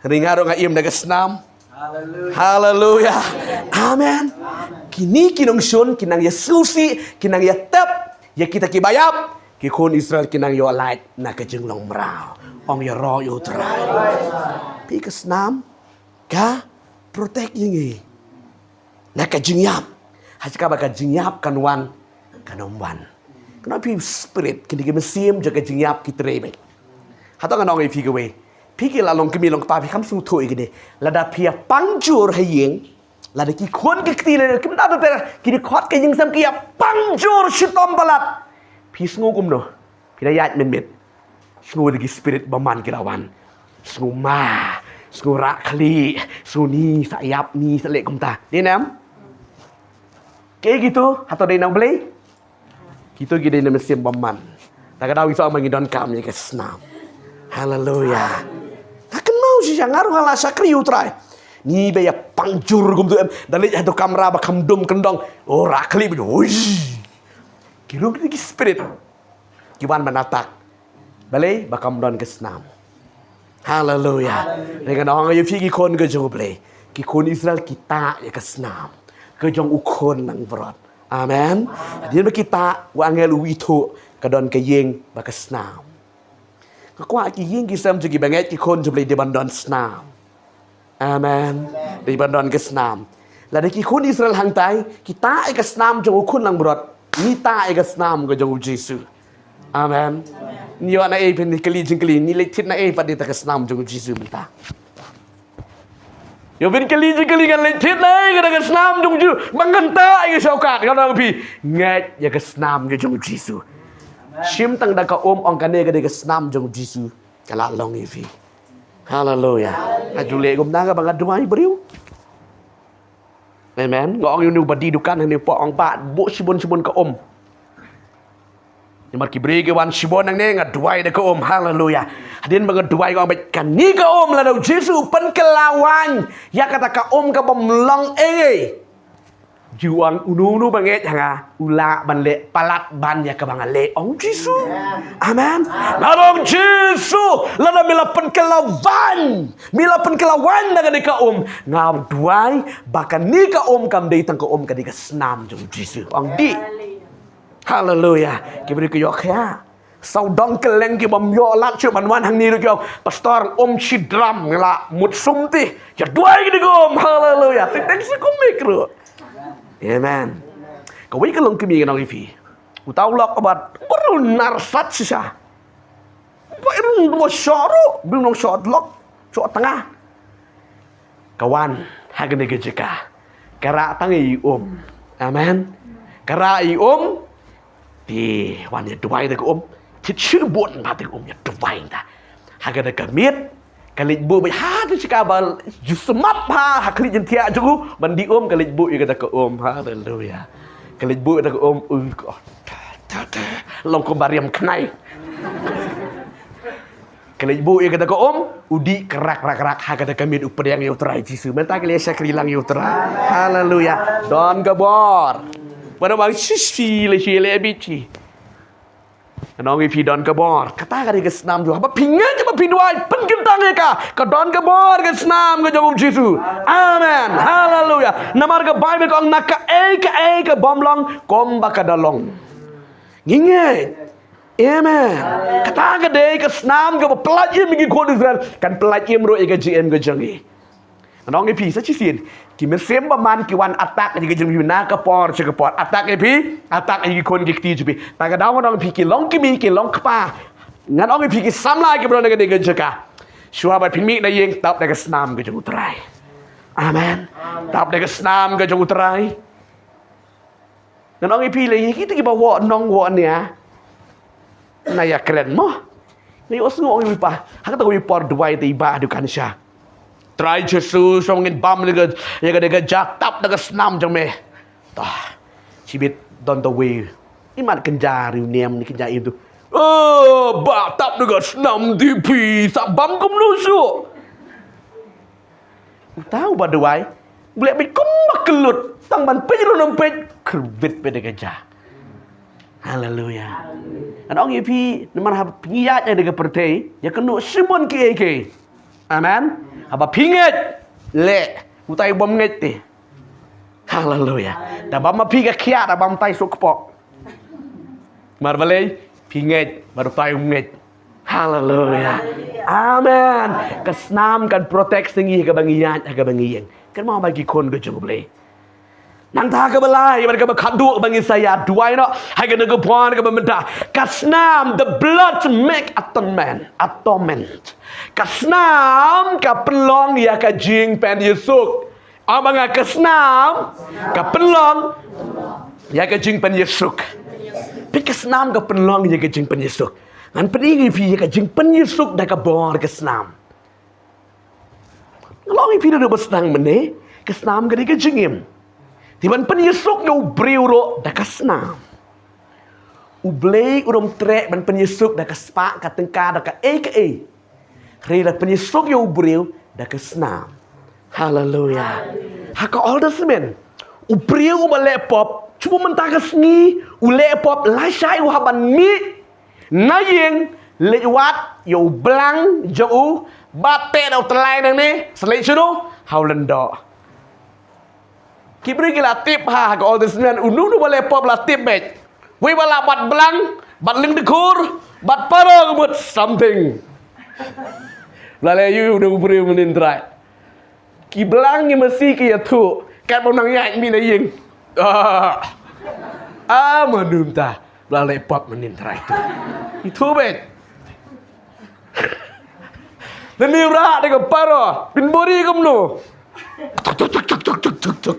Ri ngaro ngayim na ka snam. Hallelujah. Amen. Kini kinong sun, kinang Yesusi, kinang yatap, ya kita kibayap, kikon Israel kinang yo light na kajeng long mrao. Ong ya ro yo try. Pikas nam, ka protect yingi. Na kajeng yap. Hajka ba kajeng yap kanwan, kanomban. Kenapa spirit kini mesim jaga kajeng yap kitrebe. Hato kanong ifigawe. Pikir lalong kami long papi kam su tu igede. Lada pia pangjur hayeng. Lada ki kon ke ketile kim da ter kini khot ke jing sam kia pangjur shitom balat. Pis ngugum no. Pina yat men. Sngu de spirit baman kirawan. Sngu ma, sngu rak kli, sngu ni sayap ni selek kumta. Ni nam. Ke gitu atau de nang beli? Gitu gede na mesim baman. Tak ada wisau mangidon kam ni ke snam. Hallelujah. Siya ngaruh hala sakri utrai. Ni be ya pangjur gum tu em dalit hatu kamera ba kamdum kendong. Oh rakli bi. Uish. Kirung ki spirit. Kiwan manatak. Balai ba kamdon ke senam. Hallelujah. Dengan orang ayu fi ki kon ke jong play. Ki kon Israel kita ya ke senam. Ke jong ukon nang berat. Amen. Dia ba kita wa angel wito kadon ke yeng ba ke senam. Kakwa ki ying ki sam ki banget ki kon jble di bandon snam. Amen. Di bandon ke snam. La de ki kon Israel hang tai kita ke snam jong kun lang brot. Ni ta ke snam go jong Jesu. Amen. Ni wa na e pen ni kali jing kali ni le tit na e pa di ta ke snam jong Jesu menta. Yo pen kali jing kali kan le tit na e ke snam jong Jesu. Manganta e saukat kan pi ngat ya ke snam jong Jesu. Shim tang da ka ong ka ne ga de ka snam jong Jesu kala long ifi. Hallelujah. Ajule gum na ga bang adumai beriu. Amen. Ngong yu nu badi dukan ni po ong pa bo sibon ka om. Nyamar ki brege wan sibon nang ne ngaduai da ka om. Hallelujah. Hadin bang aduai ko bet kan ni ka om la do Jesu pen kelawan. Ya kata ka om ka bom long e. Juang unu banget hanga ula banle palat ban ya ke bangale ong Jesu. Amen. Narong Jesu lana milapan kelawan dengan ka ngau duai bahkan ni ka kam dei tang ka ka di ka snam jong Jesu ong di. Hallelujah. Kibri ko yok ya. Sau dong keleng ki bom yo lat chu ban wan hang ni yo pastor sidram la mut sum ti ya duai ki gom. Hallelujah. Tik si ko mikro. Amen. Kau wei kalong kami kan orang ifi. Utau lok abat. Baru narsat sisa. Baru dua syaro. Belum syaro lok. Syaro tengah. Kawan. Hagen dege jeka. Kara tangi Amen. Kara Di wan ya duai dege Cik syubun mati ya duai dah. Hagen dege mit. Kalit bu ha tu cakap bal jusemap ha kalit jentia jugu mandi kalit bu kata ke haleluya kalit bu kata ke long ko bariam knai kalit bu kata ke udi kerak ha kata kami upar yang utrai Jesu menta kali sakri lang utrai haleluya don gabor pada bang sisi le bici Nong ifi don kabor kata kali ke senam juga apa pingan je apa pinduai penkentang ka don kabor ke senam ke jong Jesu amen haleluya namar ke Bible kong naka ke bomlong kom bakadalong nginget amen kata ke dei ke senam ke pelajim gi kon Israel kan pelajim ro ke GM ke jangi น้องไอพีสักชิ้นกี่มันเสียมประมาณกี่วันอัตตักยังก็จะมีหน้ากระปอร์เชกระปอร์อัตตักไอพีอัตตักไอกี่คนกี่ตีจุบีแต่กระดาวน้องไอพีกี่ล้องกี่มีกี่ล้องขป้างั้นน้องไอพีกี่ซ้ำลายกี่บอลในกันเด็กเชกะชัวร์บัดพิมิในยิงตับในกระสนามก็จะอุตรายอาเมนตับในกระสนามก็จะอุตรายงั้นน้องไอพีเลยkitaกี่bawaน้องวัวเนี่ยนายkerenมั้งนี่อุสงองอยู่ป่ะหากตัวอยู่ปอร์ดไว้ที่บ้านดูกันชาtry Jesus ชงเงินบัมเลยก็ยังก็เด็กจักตับแล้วก็สนามจังเมต่อชีวิตดอนตะวีนี่มันกันจาริวเนียมนี่กันจาituบ้าตับแล้วก็สนามที่พีสับบัมก็ไม่รู้สิtahu pada wai boleh ambil kumak kelut tang ban pej ro nempej kerbit pada gajah haleluya an ong pi man ha pingiyat ya de pertei ya kenu simon ke amen aba pinget le utai bom nget ti haleluya da bam pi ka khia da bam tai sok pok mar balei pinget baru tai nget haleluya amen kesnam kan protect singi ka bangiyan ka bangiyen kan mau bagi kon go jong ble nang ta ka balai man ka khadu bangi saya duai no hai ka go pon ka bamda kasnam the blood make atonement kasnam ka pelong ya ka jing pen yesuk abanga kasnam ka pelong ya ka jing pen yesuk pi kasnam ka pelong ya ka jing pen yesuk an pergi pergi ke jeng penyusuk dah ke bor ke senam. Kalau ini pergi dah bersenang mana ke senam ke dia ke jengim. Tiban penyusuk dah ubreuro dah ke senam. Ublei urum trek ban penyusuk dah ke spak ke tengkar dah ke A. Kerana penyusuk dah ubreu dah ke senam. Haleluya. Haka all the semen. Ubreu ubalepop cuma mentah ke sengi ulepop lai syai uhaban mi. Naying lewat yo blang jauh bate dau telai nang ni selai chuno haulendo kibri kila tip ha ka all this man unu nu boleh pop la tip bet we bala bat blang bat ling dekur bat paro kemut something lale you nu beri menin try ki blang ni mesti ki ya tu kat bonang yak mi naying manum ta lale pop menin try tu itu bet dan ni rak dengan paro bin bori kamno tuk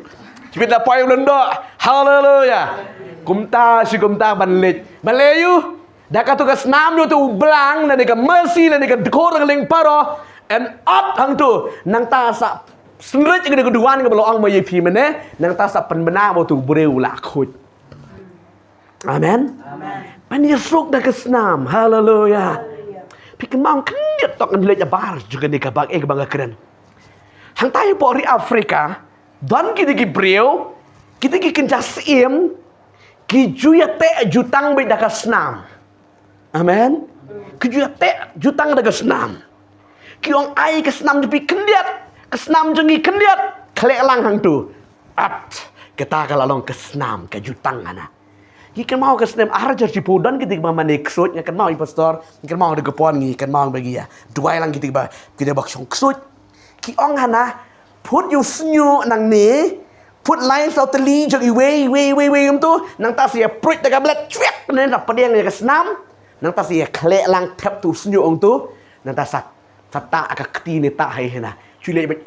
Cipit dah poin lendo haleluya kumta si kumta banlet baleyu dah katu ke senam tu belang dan dekat mercy dan dekat dekor dengan paro and up hang tu nang ta sa sendiri ke keduan ke belong mai pi mene nang ta sa penbena tu breu la khut amen Penyusuk dah ke senam. Haleluya. Pikir mang kenit tok ngelit abar juga ni kabang kabang keren. Hang tayo po ri Afrika, dan kita gi breu, kita gi kenjas iem, ki juya te jutang be dah ke senam. Amen. Ki juya te jutang dah ke senam. Ki ong ai ke senam tapi kendiat, ke senam jengi kendiat, klek lang hang tu. At kita kalalong ke senam ke jutang ana. Ikan mau ke senam arajar si pudan kita mama neksut ikan mau pastor ikan mau ada kepon ikan mau bagi ya dua lang kita bak song ksut ki ong hana put you snyu nang ni put line sau teli jadi we tu nang ta sia prit dekat belat cuek nen tak pedang ke senam nang ta sia klek lang tap tu snyu ong tu nang ta sat sata agak keti ni tak hai hana cule bet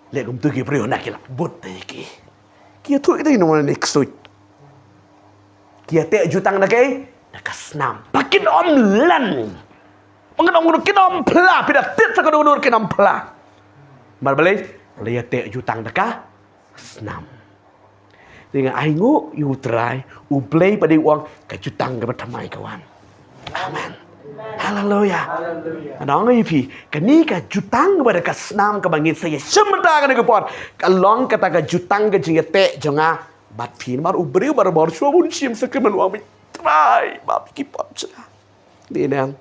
le kum tu ki prio nak ki but ki Kia tu itu yang nak sui. Kia te jutang nak nak senam. Pakin om lan. Mengen om guru kinom pela. Pida tit sa guru kinom pela. Mar balai dia te jutang nak senam. Dengan aingu you try ublay pada uang ke jutang ke bertamai kawan. Amen. Haleluya. Anong ipi kani ka jutang kepada ka senam ke bangit saya sementa ka negepon kalong kata ka jutang ke jingete jonga bat pin mar ubri bar bor sua bun sim sekemen uang try bab kipot sila di nan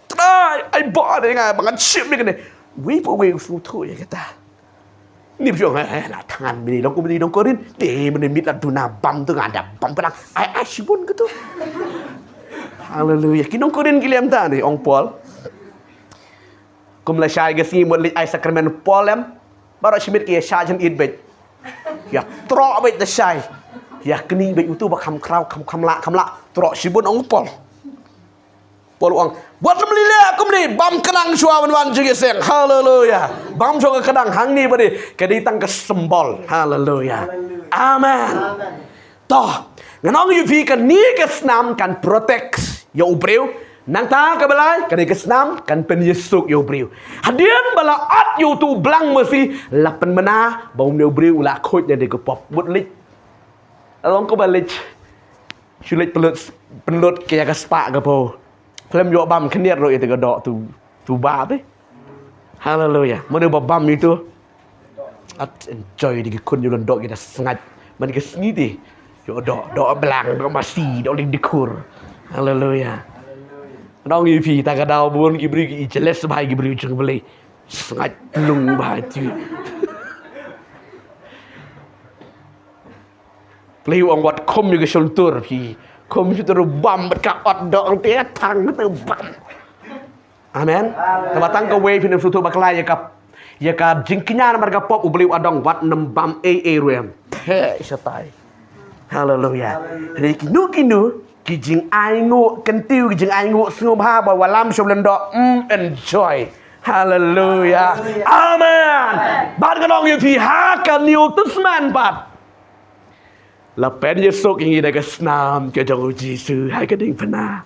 try ai bo de nga bangan sim ni kene we fu tu ya kata ni pyo na tangan bini dong korin de menimit aduna bam tu ada bam pedang ai sibun gitu Haleluya. Kinong korin kiliam ta ni ong Paul. kum la shai ga si mon lit ai sacrament polem baro chimit ki sha chen it bet ya tro bet the shai ya kni bet tu ba kham krau kham la tro sibun ong pol ong buat lam lile kum ni bam kenang shua wan jige seng haleluya bam shua kenang hang ni ba di ka di tang ka sembol haleluya amen toh nganong yu pi kan ni ka snam kan protect ya ubreu nang ta ka balai ka di ka snam kan pen yesuk ya ubreu hadian bala at yu tu blang mesti lapen mena bau ne ubreu la khoj ne de ka pop but lik along ko balik sulit pelut kaya ka spa ka po Film yo bam keniat ro itu gedok tu bab haleluya mana bam itu at enjoy di kun yo dok kita sengat man ke sini di yo dok belang dok masih dok ling dikur haleluya dong pi ta ka dau bun ki bri ki jeles bai ki bri chung beli sengat lung ba tu play on what kom yo ke shultur pi komputer bam berkat ot dok dia tang tu bam amen kabatang ka way pinam sutu baklay ya ka jingkinya marga pop ubeli adong wat nem bam rem he satai haleluya ri kinu ki jing ai ngo kentiu ki jing ai ngo sngom ha ba walam som len dok enjoy haleluya amen ban ka dong yu pi ha ka new testament bat là pen Yesus yang kita senam ke jauh Yesus hai ke ding pernah,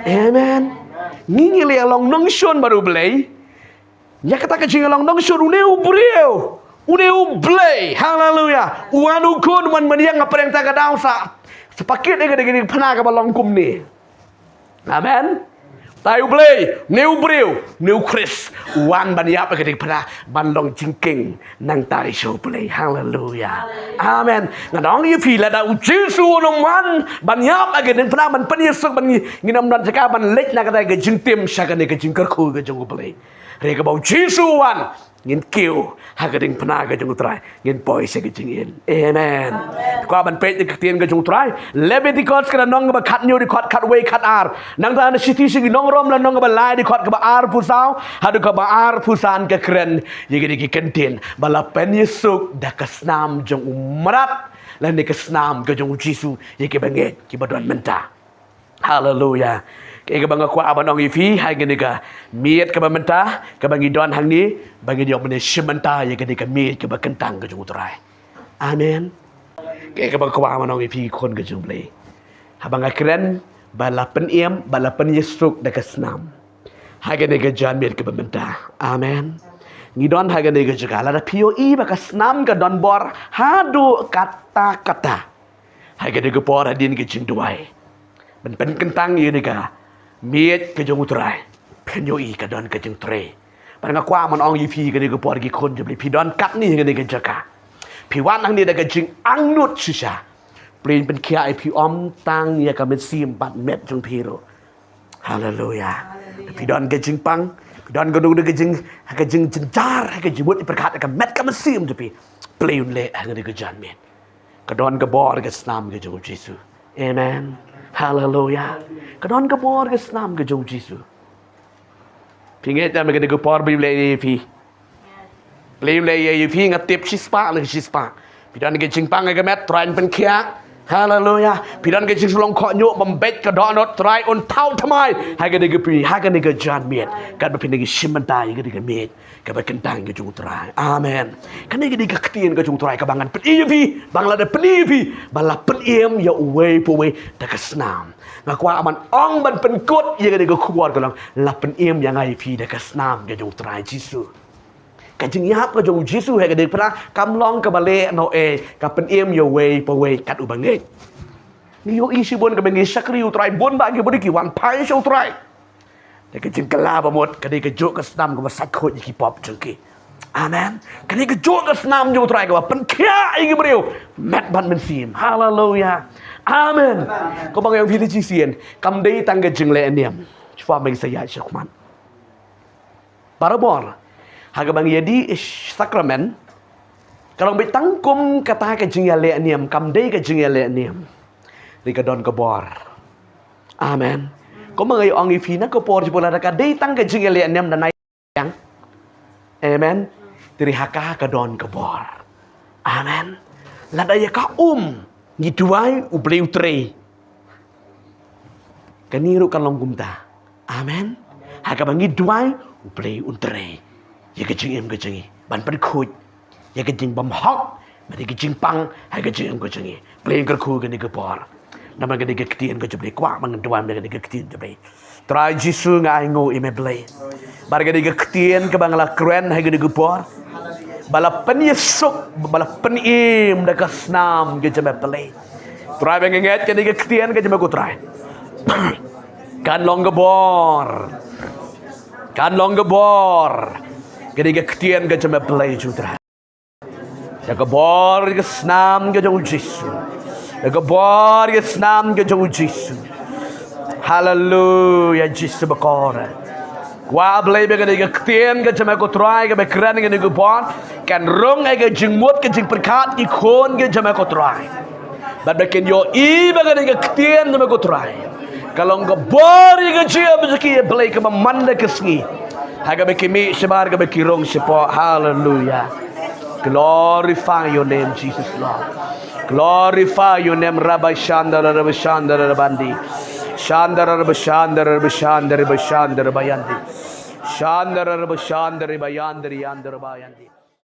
amen. Ngingi le along nong shon baru belai, ya kata ke jing along nong shon uneu belai, haleluya. Uanu kun man maniang apa yang tak kadang sa sepaket dengan ding pernah ke balong kum ni, amen. Tahu belai, new Chris, wan baniap ke ding pernah bandong jingking nang tai show belai, haleluya. Amen. Ngadong yu pi la da Yesu nong wan banyap age den pernah man pen Yesus ban nginam dan jaka ban lek na kata ge jingtim saka ne ge jingker khu ge jong belai. Re ge bau Yesu wan ngin kiu ha ge ding pernah ge jong trai ngin poi se ge jingin. Amen. Kwa ban pe ge tien ge jong trai Leviticus kana nong ba khat nyu di khat way khat ar. Nang ta na city sing nong rom la nong ba lai di khat ba ar pu sao ha du ka ba ar pu san ke kren ye ge di kentin bala pen Yesus da kasnam jong umrat lan ni kesnam ke jong Yesus ye ke banget ki badon menta haleluya ke bang aku abanong ifi hai gini ka miet ke menta ke bangi don hang ni bangi diok mene shimenta ye ke ka miet ke bakentang ke jong utrai amen ke bang aku abanong ifi kon ke jong play habang akren bala pen Yesus da kesnam hai gini ka jan miet ke menta amen ngidon haga nega juga la POE baka snam ka don bor hadu kata haga nega por hadin ke jinduai ben kentang ye nega miet ke jong utrai POE ka don ke jing tre parang kwa man ong yipi ke nega por gi kon jebli pi don kat ni haga nega jaka pi wan ang ni daga jing angnut shisha plin ben kia ai pi om tang ya ka met sim bat met jong piro haleluya pi don ke jing pang dan gedung de gejing jenjar ke jibut perkat ke met ke mesim tapi pleun le hang de gejan men kedon gebor ke snam ke jong Yesus amen haleluya kedon gebor ke snam ke jong Yesus pinget ta me ke gebor bi le pi pleun le ye pi ngatip sispa le sispa pidan ke jingpang ke met train pen kia haleluya pidan ke jing sulong kho nyu bembet ke donot try on tau thamai ha ke de pi ha ke de jan met kan ba pin de shimanta ye ke de met ke ba kentang ke jung try amen kan de ke ktien ke jung try ke bangan pen pi bangla de pen pi bala pen em ya we po we de ke snam ngakwa aman ong ban pen kut ye ke de khuar ke lang la pen em yang ai pi de ke snam ke jung try Jisu kajing yap ke jong Yesus he ke de pra kam long ke bale no ka pen em yo we po we kat u banget ni yo isi bon ke bengi sakri u trai bon ba ke bodi ki wan pai so trai de ke jing kala ba mot ke de ke jok ke snam ke sak khot ki pop jengki amen ke de ke jok ke snam yo trai ke pen kya i ke breu met ban men sim haleluya amen ko bang yang pilih jisien kam dei tang ke jing le eniam chwa bang saya syakman parabor haga bang yadi sakramen kalau be tangkum kata ke jing ya le eniam kam dei ke jing ya le eniam ri ka don ka bor amen ko mga ong ifina ko por jipula ka dei tang ke jing ya le eniam dan yang Amen. Tiri haka ka don ka bor. Amen. Ladaya ka ngituai ubleu tre. Kaniru kan longgumta. Amen. Haka bangi duai ubleu untre. Ya kecing em kecing. Ban pan khuj. Ya kecing bam hok. Mari kecing pang. Ha kecing em kecing. Play ka khu ka ni ka bor. Nama ka ni ka ktien ka jeble kwa mang duan ka ni ka ktien jeble. Try Jisu ngai ngo ime play. Bar ka ni ka ktien ka bangla kren ha ka ni ka bor. Balapan Yesuk, balapan im dekat senam ke jemaah pelai. Try bengenget ke ni ke ktien ke jemaah ku try. Kan long gebor. Kan long gebor. Ke ni ke ktien ke jemaah pelai ju try. Ya gebor ke senam ke jemaah Yesus. Ya gebor ke senam ke jemaah Yesus. Haleluya Yesus berkor. Qua blay be ga ktien ga jama ko try ga be kran ga ni go bon kan rong ai ga jing mot ga jing perkat I khon ga jama ko try but be ken yo I be ga ktien jama ko try kalong ga bor ga jia be ki blay ka manda ka sngi ha ga be kimi sebar ga be kirong sepo. Hallelujah. Glorify your name Jesus Lord. Glorify your name Rabbi Shandara Bandi. Shandara Bayandi. Shandara Bayandri Yandara Bayandi.